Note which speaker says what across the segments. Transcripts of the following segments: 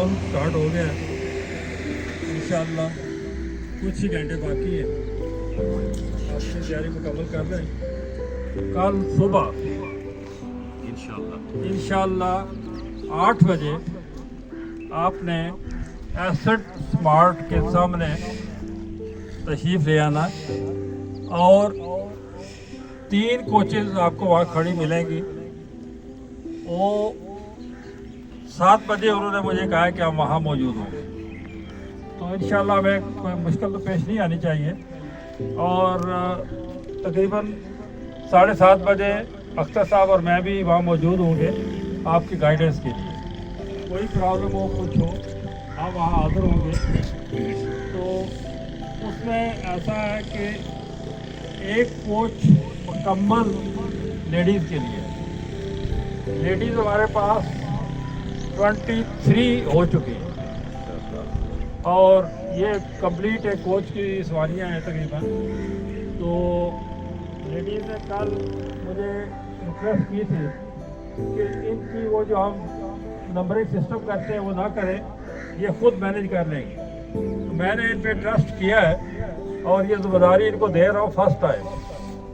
Speaker 1: Countdown start हो गया है। इंशाअल्लाह कुछ ही घंटे बाकी है, अपनी तैयारी मुकम्मल कर रहे हैं। कल सुबह इंशाअल्लाह 8 बजे आपने एसेट स्मार्ट के सामने तशरीफ़ ले आना और 3 कोचेज़ आपको वहाँ खड़ी मिलेंगी। वो 7 बजे उन्होंने मुझे कहा है कि हम वहाँ मौजूद होंगे, तो इंशाअल्लाह हमें कोई मुश्किल तो पेश नहीं आनी चाहिए। और तकरीबन 7:30 बजे अख्तर साहब और मैं भी वहाँ मौजूद होंगे आपकी गाइडेंस के लिए। कोई प्रॉब्लम हो, कुछ हो, आप वहाँ हाज़िर होंगे। तो उसमें ऐसा है कि एक कोच मुकम्मल लेडीज़ के लिए है। लेडीज़ हमारे पास 23 हो चुकी हैं और ये कंप्लीट एक कोच की सवारियाँ हैं तकरीबन। तो लेडीज़ ने कल मुझे रिक्वेस्ट की थी कि इनकी वो जो हम नंबरिंग सिस्टम करते हैं वो ना करें, ये खुद मैनेज कर लेंगे। तो मैंने इन पे ट्रस्ट किया है और ये ज़िम्मेदारी इनको दे रहा हूँ फर्स्ट टाइम।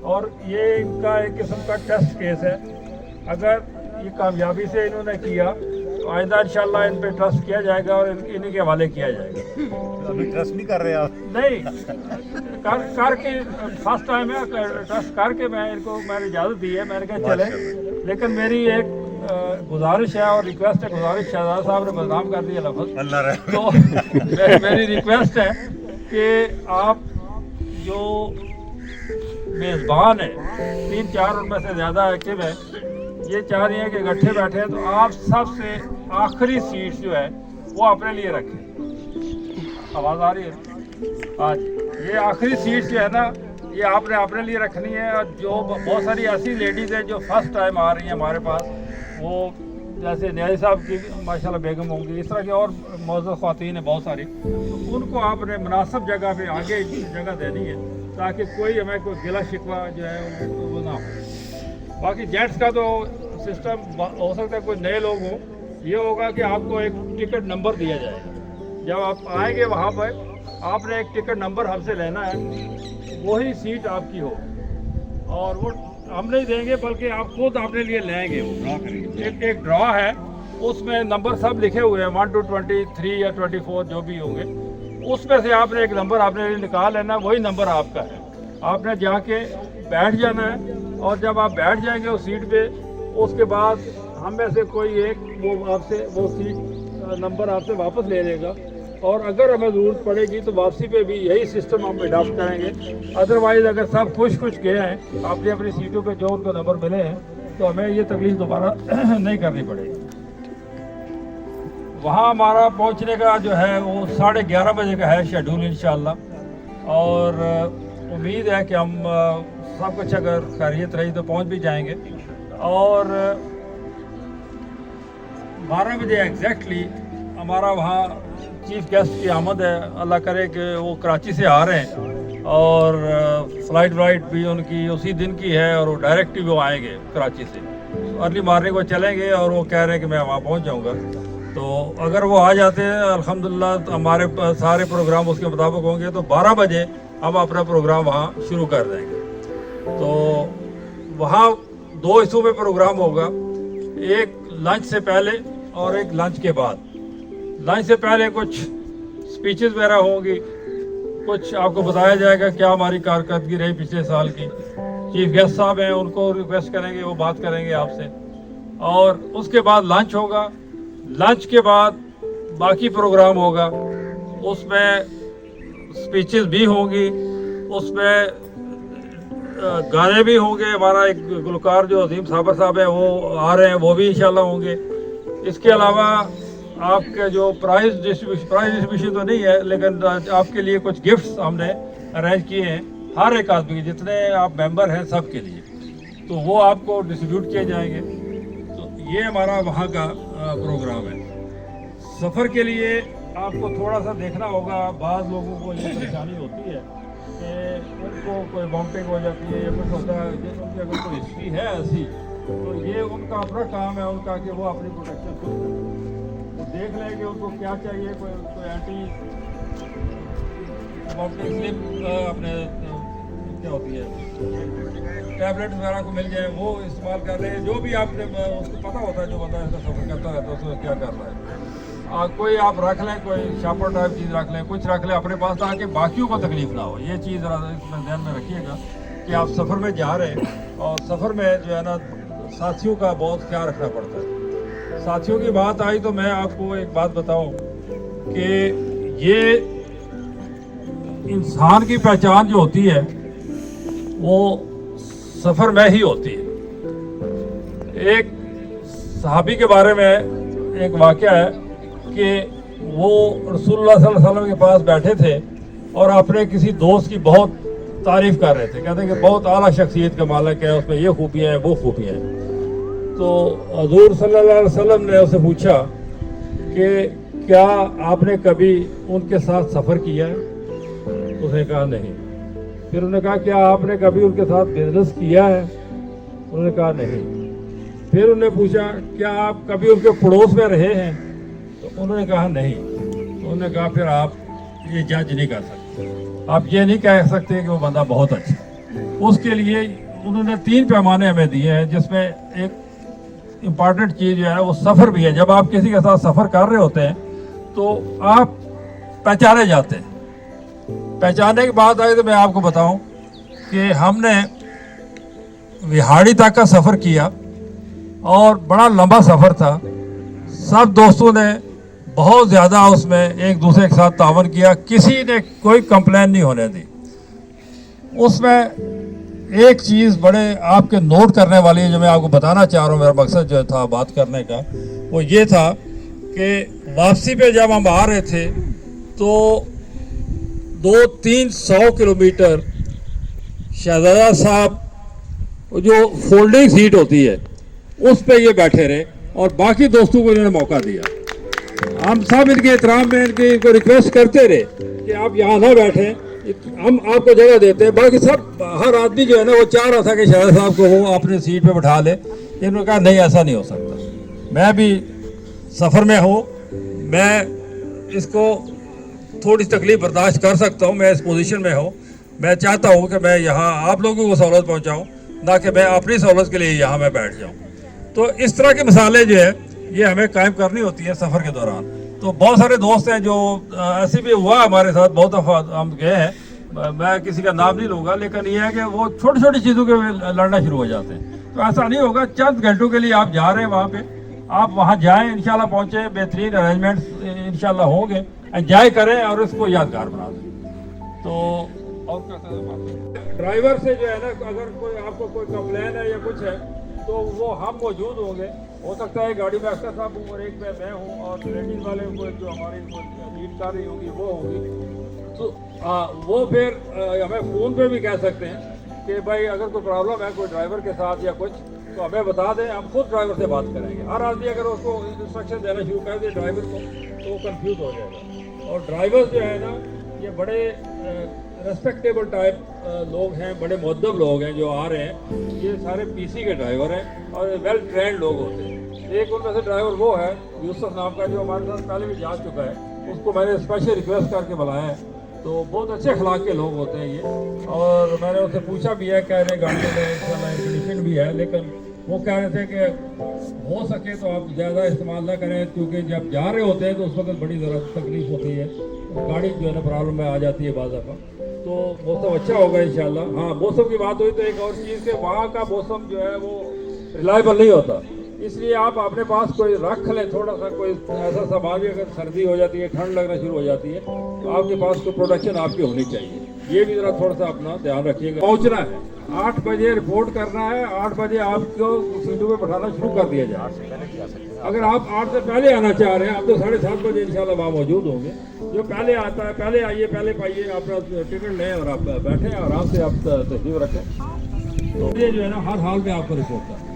Speaker 1: और ये इनका एक किस्म का टेस्ट केस है। अगर ये कामयाबी से इन्होंने किया तो आइंदा इंशाल्लाह इन पे ट्रस्ट किया जाएगा और इन्हीं के हवाले किया जाएगा।
Speaker 2: अभी ट्रस्ट नहीं कर रहे आप?
Speaker 1: नहीं, करके फर्स्ट टाइम है, ट्रस्ट करके मैंने इजाज़त दी है, मैंने कहा चले। लेकिन मेरी एक गुजारिश है और रिक्वेस्ट है, गुजारिश शहजाद साहब ने बदनाम कर दिया लफ्ज़, तो मेरी रिक्वेस्ट है कि आप जो मेज़बान है 3-4 उनमें से ज़्यादा एक्टिव है, ये चाह रही है कि इकट्ठे बैठे हैं, तो आप सबसे आखिरी सीट जो है वो अपने लिए रखें। आवाज़ आ रही है? हाँ जी, ये आखिरी सीट जो है ना ये आपने अपने लिए रखनी है। और जो बहुत सारी ऐसी लेडीज़ हैं जो फर्स्ट टाइम आ रही हैं हमारे पास, वो जैसे न्याय साहब की माशाल्लाह बेगम होंगी, इस तरह की और मौजूद ख़वातीन हैं बहुत सारी, तो उनको आपने मुनासिब जगह पे आगे जगह देनी है ताकि कोई गिला शिकवा जो है वो ना हो। बाकी जेंट्स का तो सिस्टम हो सकता है कोई नए लोग हों, ये होगा कि आपको एक टिकट नंबर दिया जाएगा। जब आप आएंगे वहाँ पर आपने एक टिकट नंबर हमसे लेना है, वही सीट आपकी हो। और वो हम नहीं देंगे बल्कि आप खुद अपने लिए लेंगे। वो ड्रॉ करेंगे, एक ड्रॉ है, उसमें नंबर सब लिखे हुए हैं 1 to 23 या 24 जो भी होंगे, उसमें से आपने एक नंबर अपने लिए निकाल लेना, वही नंबर आपका है। आपने जाके बैठ जाना है और जब आप बैठ जाएंगे उस सीट पे, उसके बाद हम में से कोई एक वो सीट नंबर आपसे वापस ले लेगा। और अगर हमें ज़रूरत पड़ेगी तो वापसी पे भी यही सिस्टम हम अडॉप्ट करेंगे। अदरवाइज़ अगर सब खुश गए हैं अपनी अपनी सीटों पे जो उनको नंबर मिले हैं, तो हमें ये तकलीफ दोबारा नहीं करनी पड़ेगी। वहाँ हमारा पहुँचने का जो है वो 11:30 बजे का है शेड्यूल इंशाअल्लाह। और उम्मीद है कि हम सब कुछ अगर खैरियत रही तो पहुँच भी जाएंगे। और 12 बजे एग्जैक्टली हमारा वहाँ चीफ गेस्ट की आमद है। अल्लाह करे कि वो कराची से आ रहे हैं और फ़्लाइट भी उनकी उसी दिन की है और वो डायरेक्ट ही वो आएंगे कराची से। अर्ली मॉर्निंग वो चलेंगे और वो कह रहे हैं कि मैं वहाँ पहुँच जाऊँगा। तो अगर वो आ जाते हैं अल्हम्दुलिल्लाह, तो हमारे सारे प्रोग्राम उसके मुताबिक होंगे। तो 12 बजे हम अपना प्रोग्राम वहाँ शुरू कर देंगे। तो वहाँ 2 हिस्सों में प्रोग्राम होगा, एक लंच से पहले और एक लंच के बाद। लंच से पहले कुछ स्पीचेस वगैरह होंगी, कुछ आपको बताया जाएगा क्या हमारी कारकर्दगी रही पिछले साल की। चीफ गेस्ट साहब हैं, उनको रिक्वेस्ट करेंगे, वो बात करेंगे आपसे। और उसके बाद लंच होगा। लंच के बाद बाकी प्रोग्राम होगा, उसमें स्पीचेस भी होंगी, उसमें गाने भी होंगे। हमारा एक गुलकार जो अजीम साबर साहब हैं वो आ रहे हैं, वो भी इंशाल्लाह होंगे। इसके अलावा आपके जो प्राइज़ डिस्ट्रीब्यूशन तो नहीं है, लेकिन आपके लिए कुछ गिफ्ट्स हमने अरेंज किए हैं हर एक आदमी के, जितने आप मेंबर हैं सब के लिए, तो वो आपको डिस्ट्रीब्यूट किए जाएंगे। तो ये हमारा वहाँ का प्रोग्राम है। सफ़र के लिए आपको थोड़ा सा देखना होगा, बाज़ लोगों को ये परेशानी होती है कि उनको कोई वॉमिटिंग हो जाती है या कुछ होता है, उनकी अगर कोई हिस्ट्री है ऐसी, तो ये उनका अपना काम है उनका कि वो अपनी प्रोटेक्शन खुद करें। देख लें कि उनको क्या चाहिए, कोई एंटी वॉमिटिंग स्लिप अपने क्या होती है टैबलेट वगैरह को मिल जाए वो इस्तेमाल कर रहे हैं। जो भी आपने उसको पता होता है, जो बंदा इसका सफ़र करता रहता है उसमें क्या कर रहा है। कोई आप रख लें, कोई शापर टाइप चीज़ रख लें, कुछ रख लें अपने पास ताकि बाकियों को तकलीफ ना हो। ये चीज़ ज़रा ध्यान में रखिएगा कि आप सफ़र में जा रहे हैं और सफ़र में जो है ना साथियों का बहुत ख्याल रखना पड़ता है। साथियों की बात आई तो मैं आपको एक बात बताऊं कि ये इंसान की पहचान जो होती है वो सफ़र में ही होती है। एक सहाबी के बारे में एक वाक़या है कि वो रसूलुल्लाह सल्लल्लाहु अलैहि वसल्लम के पास बैठे थे और अपने किसी दोस्त की बहुत तारीफ़ कर रहे थे। कहते हैं कि बहुत आला शख्सियत का मालिक है, उसमें ये खूबियाँ हैं वो खूबियाँ हैं। तो हज़ूर सल्लल्लाहु अलैहि वसल्लम ने उससे पूछा कि क्या आपने कभी उनके साथ सफ़र किया है? उसने कहा नहीं। फिर उन्होंने कहा क्या आपने कभी उनके साथ बिजनेस किया है? उन्होंने कहा नहीं। फिर उन्होंने पूछा क्या आप कभी उनके पड़ोस में रहे हैं? तो उन्होंने कहा नहीं। तो उन्होंने कहा फिर आप ये जज नहीं कर सकते, आप ये नहीं कह सकते कि वो बंदा बहुत अच्छा। उसके लिए उन्होंने 3 पैमाने हमें दिए हैं, जिसमें एक इम्पॉर्टेंट चीज़ जो है वो सफ़र भी है। जब आप किसी के साथ सफ़र कर रहे होते हैं तो आप पहचाने जाते हैं। पहचानने की बात आई तो मैं आपको बताऊं कि हमने विहाड़ी तक का सफ़र किया और बड़ा लंबा सफ़र था। सब दोस्तों ने बहुत ज़्यादा उसमें एक दूसरे के साथ तावन किया, किसी ने कोई कंप्लेन नहीं होने दी। उसमें एक चीज़ बड़े आपके नोट करने वाली है जो मैं आपको बताना चाह रहा हूँ। मेरा मकसद जो था बात करने का वो ये था कि वापसी पे जब हम आ रहे थे तो 200-300 किलोमीटर शहजादा साहब जो फोल्डिंग सीट होती है उस पे ये बैठे रहे और बाकी दोस्तों को इन्होंने मौका दिया। हम सब इनके एहतराम में इनको रिक्वेस्ट करते रहे कि आप यहाँ ना बैठें, हम आपको जगह देते हैं। बाकी सब हर आदमी जो है ना वो चाह रहा था कि शहजादा साहब को वो अपनी सीट पे बैठा ले। इन्होंने कहा नहीं, ऐसा नहीं हो सकता। मैं भी सफ़र में हूँ, मैं इसको थोड़ी तकलीफ बर्दाश्त कर सकता हूँ, मैं इस पोजीशन में हूँ। मैं चाहता हूँ कि मैं यहाँ आप लोगों को सहूलत पहुँचाऊँ, ना कि मैं अपनी सहूलत के लिए यहाँ मैं बैठ जाऊँ। तो इस तरह की मिसालें जो है ये हमें कायम करनी होती है सफ़र के दौरान। तो बहुत सारे दोस्त हैं जो ऐसे भी हुआ हमारे साथ, बहुत दफ़ा हम गए हैं, मैं किसी का नाम नहीं लूँगा, लेकिन ये है कि वो छोटी छोटी चीज़ों के लड़ना शुरू हो जाते हैं। तो ऐसा नहीं होगा, चंद घंटों के लिए आप जा रहे हैं वहाँ पे, आप वहाँ जाएं, इंशाल्लाह पहुँचे, बेहतरीन अरेंजमेंट्स इंशाल्लाह होंगे, एंजॉय करें और इसको यादगार बना दें। तो और क्या ड्राइवर से जो है ना, अगर कोई आपको कोई कंप्लेन है या कुछ है तो वो हम मौजूद होंगे। हो सकता है गाड़ी में अक्सर साहब हूँ और एक में मैं हूँ और लेडीज़ वाले को जो हमारी लीड कर रही होंगी वो होंगी। तो वो फिर हमें फ़ोन पे भी कह सकते हैं कि भाई अगर कोई प्रॉब्लम है कोई ड्राइवर के साथ या कुछ तो हमें बता दें, हम खुद ड्राइवर से बात करेंगे। हर आदमी अगर उसको इंस्ट्रक्शन देना शुरू कर दे ड्राइवर को तो वो कन्फ्यूज़ हो जाएगा। और ड्राइवर्स जो है ना ये बड़े रेस्पेक्टेबल टाइप लोग हैं, बड़े मुअद्दब लोग हैं जो आ रहे हैं। ये सारे पीसी के ड्राइवर हैं और वेल ट्रेंड लोग होते हैं। एक उनमें से ड्राइवर वो है यूसुफ नाम का, जो हमारे साथ पहले भी जा चुका है। उसको मैंने स्पेशल रिक्वेस्ट करके बुलाया है। तो बहुत अच्छे अखलाक के लोग होते हैं ये। और मैंने उससे पूछा भी है, कह रहे गाड़ियों में कंडीशन भी है, लेकिन वो कह रहे थे कि हो सके तो आप ज़्यादा इस्तेमाल ना करें, क्योंकि जब जा रहे होते हैं तो उस वक्त बड़ी ज़रा तकलीफ होती है, गाड़ी जो है ना प्रॉब्लम में आ जाती है बाज़ दफ़ा। तो मौसम अच्छा होगा इंशाल्लाह। हाँ, मौसम की बात हुई तो एक और चीज़ के वहाँ का मौसम जो है वो रिलायबल नहीं होता, इसलिए आप अपने पास कोई रख लें थोड़ा सा, कोई ऐसा सामान भी, अगर सर्दी हो जाती है, ठंड लगना शुरू हो जाती है, तो आपके पास कोई प्रोडक्शन आपकी होनी चाहिए। ये भी ज़रा थोड़ा सा अपना ध्यान रखिएगा। पहुँचना है 8 बजे, रिपोर्ट करना है 8 बजे, आपको सीटों पे बैठाना शुरू कर दिया जाए। अगर आप 8 से पहले आना चाह रहे हैं, आप तो 7:30 बजे इंशाल्लाह वहाँ मौजूद होंगे। जो पहले आता है पहले आइए, पहले पाइए, अपना टिकट लें और आप बैठें आराम से, आप तशरीफ रखें। तो ये जो है ना हर हाल में आपको रिपोर्ट करना है।